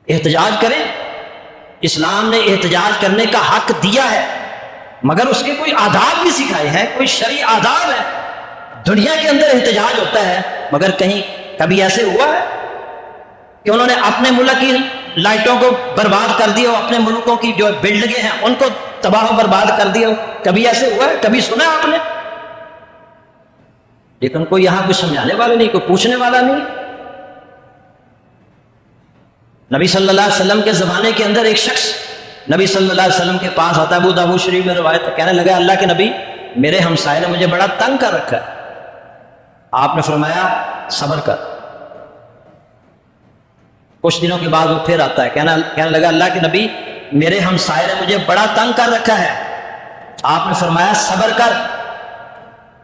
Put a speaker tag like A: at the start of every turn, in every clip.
A: احتجاج کریں، اسلام نے احتجاج کرنے کا حق دیا ہے، مگر اس کے کوئی آداب بھی سکھائے ہیں، کوئی شرعی آداب ہے۔ دنیا کے اندر احتجاج ہوتا ہے، مگر کہیں کبھی ایسے ہوا ہے کہ انہوں نے اپنے ملک کی لائٹوں کو برباد کر دیا ہو، اپنے ملکوں کی جو بلڈنگیں ہیں ان کو تباہ و برباد کر دیا ہو؟ کبھی ایسے ہوا ہے؟ کبھی سنا آپ نے؟ لیکن کوئی یہاں کچھ سمجھانے والا نہیں، کوئی پوچھنے والا نہیں۔ نبی صلی اللہ علیہ وسلم کے زمانے کے اندر ایک شخص نبی صلی اللہ علیہ وسلم کے پاس آتا ہے، ابو داؤد شریف میں روایت ہے، کہنے لگا اللہ کے نبی میرے ہمسائے نے مجھے بڑا تنگ کر رکھا ہے۔ آپ نے فرمایا صبر کر۔ کچھ دنوں کے بعد وہ پھر آتا ہے، کہنے لگا اللہ کے نبی میرے ہمسائے نے مجھے بڑا تنگ کر رکھا ہے۔ آپ نے فرمایا صبر کر۔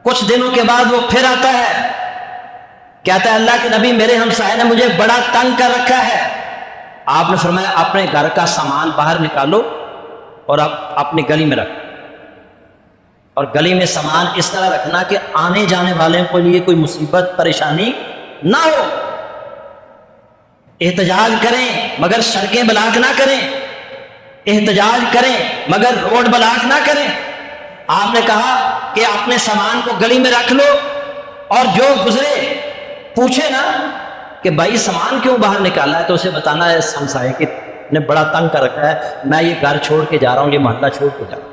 A: کچھ دنوں کے بعد وہ پھر آتا ہے، کہتا ہے اللہ کے نبی میرے ہمسائے نے مجھے بڑا تنگ کر رکھا ہے۔ آپ نے فرمایا اپنے گھر کا سامان باہر نکالو اور اپنی گلی میں رکھ، اور گلی میں سامان اس طرح رکھنا کہ آنے جانے والوں کے لیے کوئی مصیبت پریشانی نہ ہو۔ احتجاج کریں مگر سڑکیں بلاک نہ کریں، احتجاج کریں مگر روڈ بلاک نہ کریں۔ آپ نے کہا کہ اپنے سامان کو گلی میں رکھ لو، اور جو گزرے پوچھے نا کہ بھائی سامان کیوں باہر نکالا ہے، تو اسے بتانا ہے اس ہمسائے کے نے بڑا تنگ کر رکھا ہے، میں یہ گھر چھوڑ کے جا رہا ہوں، یہ محلہ چھوڑ کے جا رہا ہوں۔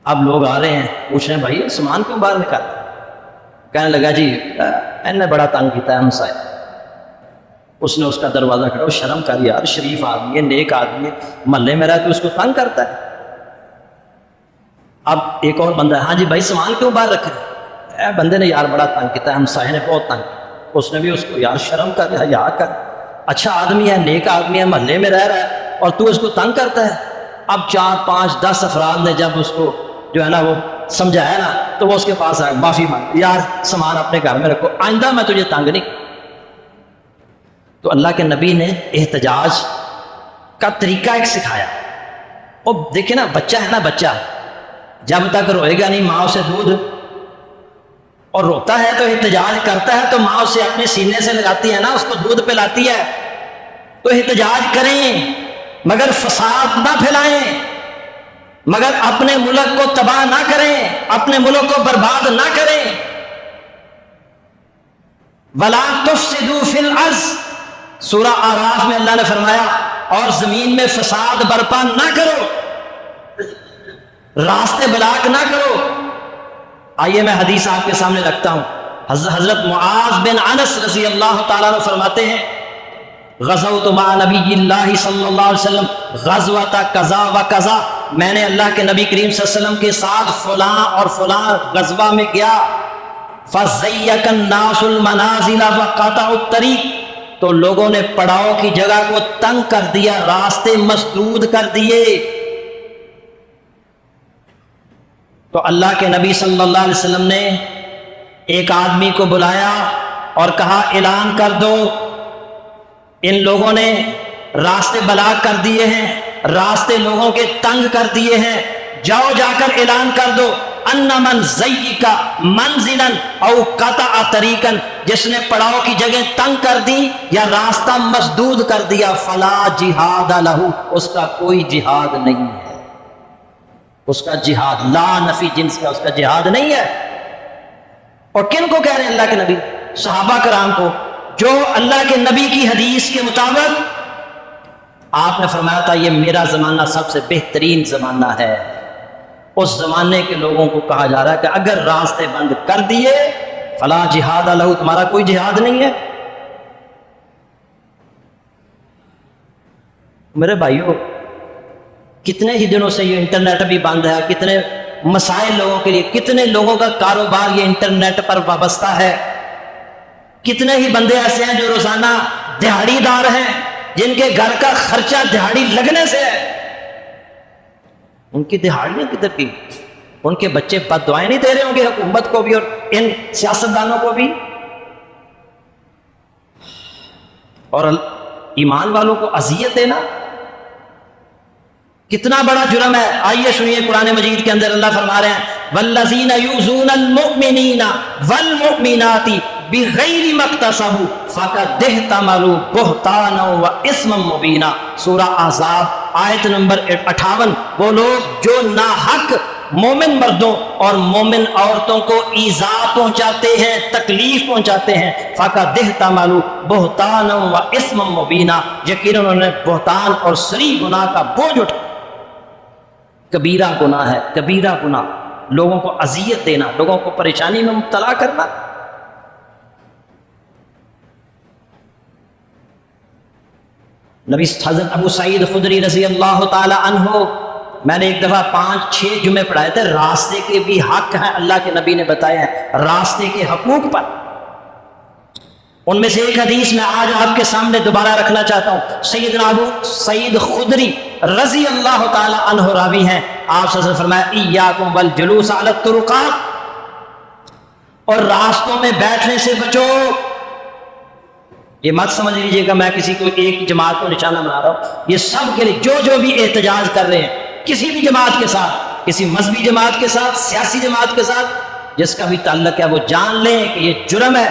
A: اب لوگ آ رہے ہیں پوچھ رہے ہیں بھائی سامان کیوں باہر نکالا؟ کہنے لگا جی میں نے بڑا تنگ کیا ہے ہمسائے۔ اس نے اس کا دروازہ کھڑا، شرم کر یار، شریف آدمی ہے، نیک آدمی ہے، محلے میں رہا تو اس کو تنگ کرتا ہے۔ اب ایک اور بندہ ہے، ہاں جی بھائی سامان کیوں باہر رکھے؟ بندے نے یار بڑا تنگ کیا ہے، ہمسائے نے بہت تنگ کیا۔ اس نے بھی اس کو یار شرم کر، حیا کر، اچھا آدمی ہے، نیک آدمی ہے، محلے میں رہ رہا ہے اور تو اس کو تنگ کرتا ہے۔ اب 4 5 10 افراد نے جب اس کو جو ہے نا وہ سمجھایا نا، تو وہ اس کے پاس آیا، معافی مانگ، یار سامان اپنے گھر میں رکھو، آئندہ میں تجھے تنگ نہیں۔ تو اللہ کے نبی نے احتجاج کا طریقہ ایک سکھایا۔ اور دیکھیں نا بچہ ہے نا، بچہ جب تک روئے گا نہیں ماں اسے دودھ، اور روتا ہے تو احتجاج کرتا ہے تو ماں اسے اپنے سینے سے لگاتی ہے نا، اس کو دودھ پلاتی ہے۔ تو احتجاج کریں مگر فساد نہ پھیلائیں، مگر اپنے ملک کو تباہ نہ کریں، اپنے ملک کو برباد نہ کریں۔ وَلَا تُفْسِدُوا فِي الْأَرْضِ، سورہ اعراف میں اللہ نے فرمایا اور زمین میں فساد برپا نہ کرو، راستے بلاک نہ کرو۔ آئیے میں حدیث آپ کے سامنے رکھتا ہوں۔ حضرت معاذ بن انس رضی اللہ تعالیٰ عنہ فرماتے ہیں غزوت مع نبی اللہ صلی اللہ علیہ وسلم غزوۃ کذا و کذا، میں نے اللہ کے نبی کریم صلی اللہ علیہ وسلم کے ساتھ فلاں اور فلاں غزوہ میں گیا۔ فَزَيَّكَ النَّاسُ الْمَنَازِلَ وَقَطَعُوا الطَّرِيقَ، تو لوگوں نے پڑاؤ کی جگہ کو تنگ کر دیا، راستے مسدود کر دیے۔ تو اللہ کے نبی صلی اللہ علیہ وسلم نے ایک آدمی کو بلایا اور کہا اعلان کر دو، ان لوگوں نے راستے بلاک کر دیے ہیں، راستے لوگوں کے تنگ کر دیے ہیں، جاؤ جا کر اعلان کر دو ان من زیّک منزلا او قطع طریقا، جس نے پڑاؤ کی جگہ تنگ کر دی یا راستہ مسدود کر دیا، فلا جہاد لہ، اس کا کوئی جہاد نہیں ہے، اس کا جہاد لا نفی جنس کا، اس کا جہاد نہیں ہے۔ اور کن کو کہہ رہے ہیں اللہ کے نبی؟ صحابہ کرام کو، جو اللہ کے نبی کی حدیث کے مطابق آپ نے فرمایا تھا یہ میرا زمانہ سب سے بہترین زمانہ ہے۔ اس زمانے کے لوگوں کو کہا جا رہا ہے کہ اگر راستے بند کر دیے فلا جہاد لہ، تمہارا کوئی جہاد نہیں ہے۔ میرے بھائیو، کتنے ہی دنوں سے یہ انٹرنیٹ بھی بند ہے، کتنے مسائل لوگوں کے لیے، کتنے لوگوں کا کاروبار یہ انٹرنیٹ پر وابستہ ہے، کتنے ہی بندے ایسے ہیں جو روزانہ دہاڑی دار ہیں، جن کے گھر کا خرچہ دہاڑی لگنے سے ہے۔ ان کی دہاڑیاں کدھر کی؟ ان کے بچے بد دعائیں نہیں دے رہے ہوں گے حکومت کو بھی اور ان سیاستدانوں کو بھی؟ اور ایمان والوں کو اذیت دینا کتنا بڑا جرم ہے۔ آئیے سنیے قرآن مجید کے اندر اللہ فرما رہے ہیں والذین یؤذون المؤمنین والمؤمنات بغیر مقتصب فقد احتملوا بہتانا و اسما مبینا۔ سورہ احزاب آیت نمبر 58۔ وہ لوگ جو ناحق مومن مردوں اور مومن عورتوں کو ایذا پہنچاتے ہیں، تکلیف پہنچاتے ہیں، فقد احتملوا بہتانا و اسما مبینا، یقیناً انہوں نے بہتان اور صریح گناہ کا بوجھ اٹھا۔ کبیرہ گناہ ہے، کبیرہ گناہ، لوگوں کو اذیت دینا، لوگوں کو پریشانی میں مبتلا کرنا۔ نبی حضرت ابو سعید خدری رضی اللہ تعالی عنہ، میں نے ایک دفعہ 5-6 جمعے پڑھائے تھے، راستے کے بھی حق ہیں، اللہ کے نبی نے بتایا ہے راستے کے حقوق پر۔ ان میں سے ایک حدیث میں آج آپ کے سامنے دوبارہ رکھنا چاہتا ہوں۔ سیدنا ابو سعید خدری رضی اللہ تعالی عنہ راوی ہیں، آپ صلی اللہ علیہ وسلم فرمایا ایاکم والجلوس علی الطرقات، اور راستوں میں بیٹھنے سے بچو۔ یہ مت سمجھ لیجیے گا میں کسی کو ایک جماعت کو نشانہ بنا رہا ہوں، یہ سب کے لیے جو بھی احتجاج کر رہے ہیں کسی بھی جماعت کے ساتھ، کسی مذہبی جماعت کے ساتھ، سیاسی جماعت کے ساتھ، جس کا بھی تعلق ہے وہ جان لیں کہ یہ جرم ہے،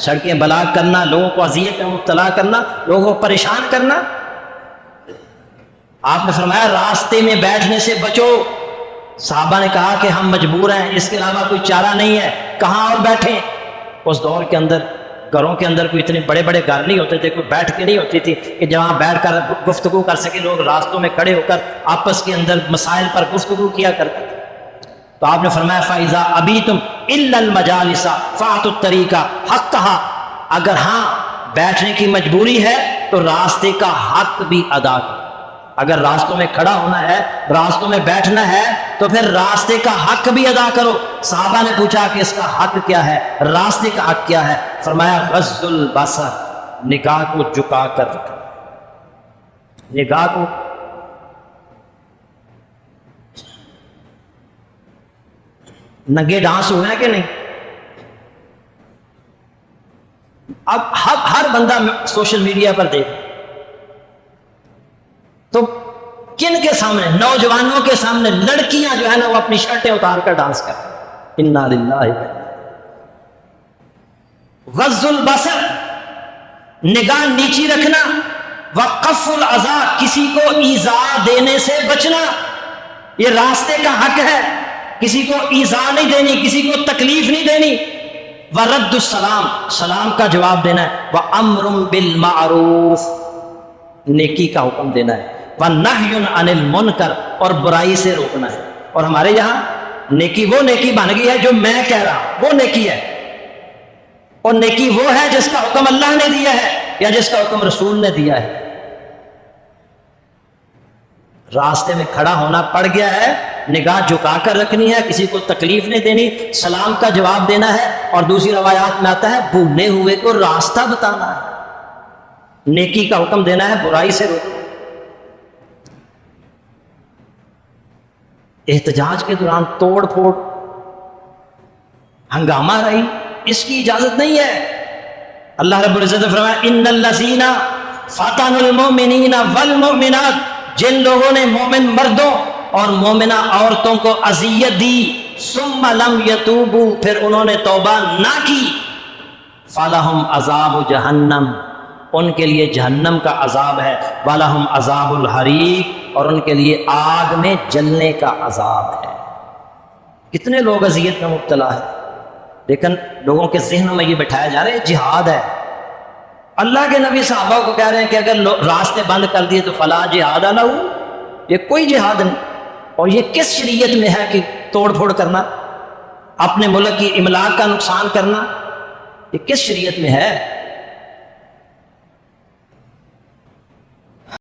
A: سڑکیں بلاک کرنا، لوگوں کو اذیت میں مبتلا کرنا، لوگوں کو پریشان کرنا۔ آپ نے فرمایا راستے میں بیٹھنے سے بچو۔ صحابہ نے کہا کہ ہم مجبور ہیں، اس کے علاوہ کوئی چارہ نہیں ہے، کہاں اور بیٹھیں؟ اس دور کے اندر گھروں کے اندر کوئی اتنے بڑے بڑے گھر نہیں ہوتے تھے، کوئی بیٹھ کے نہیں ہوتی تھی کہ جہاں بیٹھ کر گفتگو کر سکے، لوگ راستوں میں کھڑے ہو کر آپس کے اندر مسائل پر گفتگو کیا کرتے تھے۔ تو آپ نے فرمایا فَإِذَا أَبِيتُمْ إِلَّا الْمَجَالِسَ فَأْتُوا الطَّرِيقَ حَقَّهَا، اگر ہاں بیٹھنے کی مجبوری ہے تو راستے کا حق بھی ادا کرو۔ اگر راستوں میں کھڑا ہونا ہے، راستوں میں بیٹھنا ہے تو پھر راستے کا حق بھی ادا کرو۔ صحابہ نے پوچھا کہ اس کا حق کیا ہے، راستے کا حق کیا ہے؟ فرمایا غض البصر، نگاہ کو جھکا کر رکھنا، نگاہ کو۔ ننگے ڈانس ہوئے ہیں کہ نہیں؟ اب ہر بندہ سوشل میڈیا پر دیکھ تو کن کے سامنے؟ نوجوانوں کے سامنے لڑکیاں جو ہے نا وہ اپنی شرٹیں اتار کر ڈانس کرتے ہیں۔ انا للہ۔ غض البصر، نگاہ نیچی رکھنا، وقف الاذى، کسی کو ایذا دینے سے بچنا، یہ راستے کا حق ہے۔ کسی کو ایذا نہیں دینی، کسی کو تکلیف نہیں دینی۔ ورد السلام، سلام کا جواب دینا ہے۔ وامر بالمعروف، نیکی کا حکم دینا ہے۔ وَنَهْيٌ عَنِ الْمُنْكَرِ، اور برائی سے روکنا ہے۔ اور ہمارے یہاں نیکی وہ نیکی بن گئی ہے جو میں کہہ رہا ہوں، وہ نیکی ہے، اور نیکی وہ ہے جس کا حکم اللہ نے دیا ہے یا جس کا حکم رسول نے دیا ہے۔ راستے میں کھڑا ہونا پڑ گیا ہے، نگاہ جھکا کر رکھنی ہے، کسی کو تکلیف نہیں دینی، سلام کا جواب دینا ہے، اور دوسری روایات میں آتا ہے بھولے ہوئے کو راستہ بتانا ہے، نیکی کا حکم دینا ہے، برائی سے روکنا۔ احتجاج کے دوران توڑ پھوڑ، ہنگامہ رہی، اس کی اجازت نہیں ہے۔ اللہ رب العزت نے فرمایا ان الذین فتنوا المؤمنین والمؤمنات، جن لوگوں نے مومن مردوں اور مومنہ عورتوں کو اذیت دی، ثم لم یتوبوا، پھر انہوں نے توبہ نہ کی، فلہم عذاب جہنم، ان کے لیے جہنم کا عذاب ہے، وَلَهُمْ عَذَابُ الْحَرِيقِ، اور ان کے لیے آگ میں جلنے کا عذاب ہے۔ کتنے لوگ اذیت میں مبتلا ہیں، لیکن لوگوں کے ذہن میں یہ بٹھایا جا رہا ہے جہاد ہے۔ اللہ کے نبی صحابہ کو کہہ رہے ہیں کہ اگر راستے بند کر دیے تو فلا جہاد علیہ، یہ کوئی جہاد نہیں۔ اور یہ کس شریعت میں ہے کہ توڑ پھوڑ کرنا، اپنے ملک کی املاک کا نقصان کرنا، یہ کس شریعت میں ہے؟